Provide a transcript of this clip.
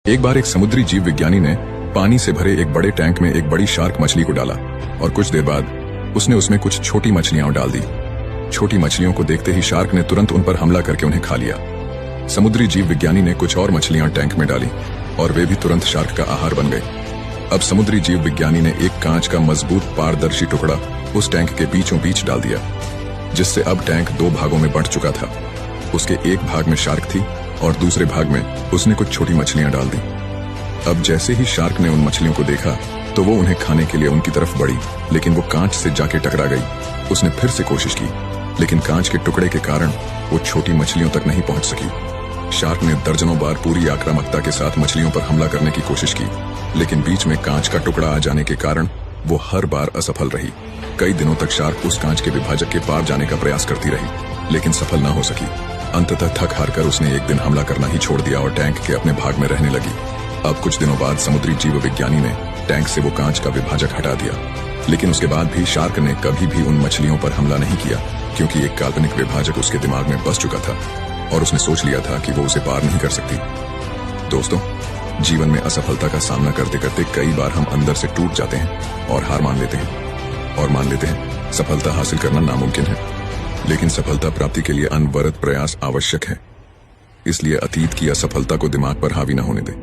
एक बार एक समुद्री जीव विज्ञानी ने पानी से भरे एक बड़े टैंक में एक बड़ी शार्क मछली को डाला और कुछ देर बाद उसने उसमें कुछ छोटी मछलियां डाल दी। छोटी मछलियों को देखते ही शार्क ने तुरंत उन पर हमला करके उन्हें खा लिया। समुद्री जीव विज्ञानी ने कुछ और मछलियां टैंक में डाली और वे भी तुरंत शार्क का आहार बन गए। अब समुद्री जीव विज्ञानी ने एक कांच का मजबूत पारदर्शी टुकड़ा उस टैंक के बीचों बीच डाल दिया, जिससे अब टैंक दो भागों में बंट चुका था। उसके एक भाग में शार्क थी और दूसरे भाग में उसने कुछ छोटी मछलियां डाल दी। अब जैसे ही शार्क ने उन मछलियों को देखा तो वो उन्हें खाने के लिए उनकी तरफ बढ़ी, लेकिन वो कांच से जाके टकरा गई। उसने फिर से कोशिश की, लेकिन कांच के टुकड़े के कारण वो छोटी मछलियों तक नहीं पहुंच सकी। शार्क ने दर्जनों बार पूरी आक्रामकता के साथ मछलियों पर हमला करने की कोशिश की, लेकिन बीच में कांच का टुकड़ा आ जाने के कारण वो हर बार असफल रही। कई दिनों तक शार्क उस कांच के विभाजक के पार जाने का प्रयास करती रही, लेकिन सफल न हो सकी। अंततः थक हार कर उसने एक दिन हमला करना ही छोड़ दिया और टैंक के अपने भाग में रहने लगी। अब कुछ दिनों बाद समुद्री जीव विज्ञानी ने टैंक से वो कांच का विभाजक हटा दिया, लेकिन उसके बाद भी शार्क ने कभी भी उन मछलियों पर हमला नहीं किया, क्योंकि एक काल्पनिक विभाजक उसके दिमाग में बस चुका था और उसने सोच लिया था कि वो उसे पार नहीं कर सकती। दोस्तों, जीवन में असफलता का सामना करते करते कई बार हम अंदर से टूट जाते हैं और हार मान लेते हैं और मान लेते हैं सफलता हासिल करना नामुमकिन है। लेकिन सफलता प्राप्ति के लिए अनवरत प्रयास आवश्यक है। इसलिए अतीत की असफलता को दिमाग पर हावी न होने दें।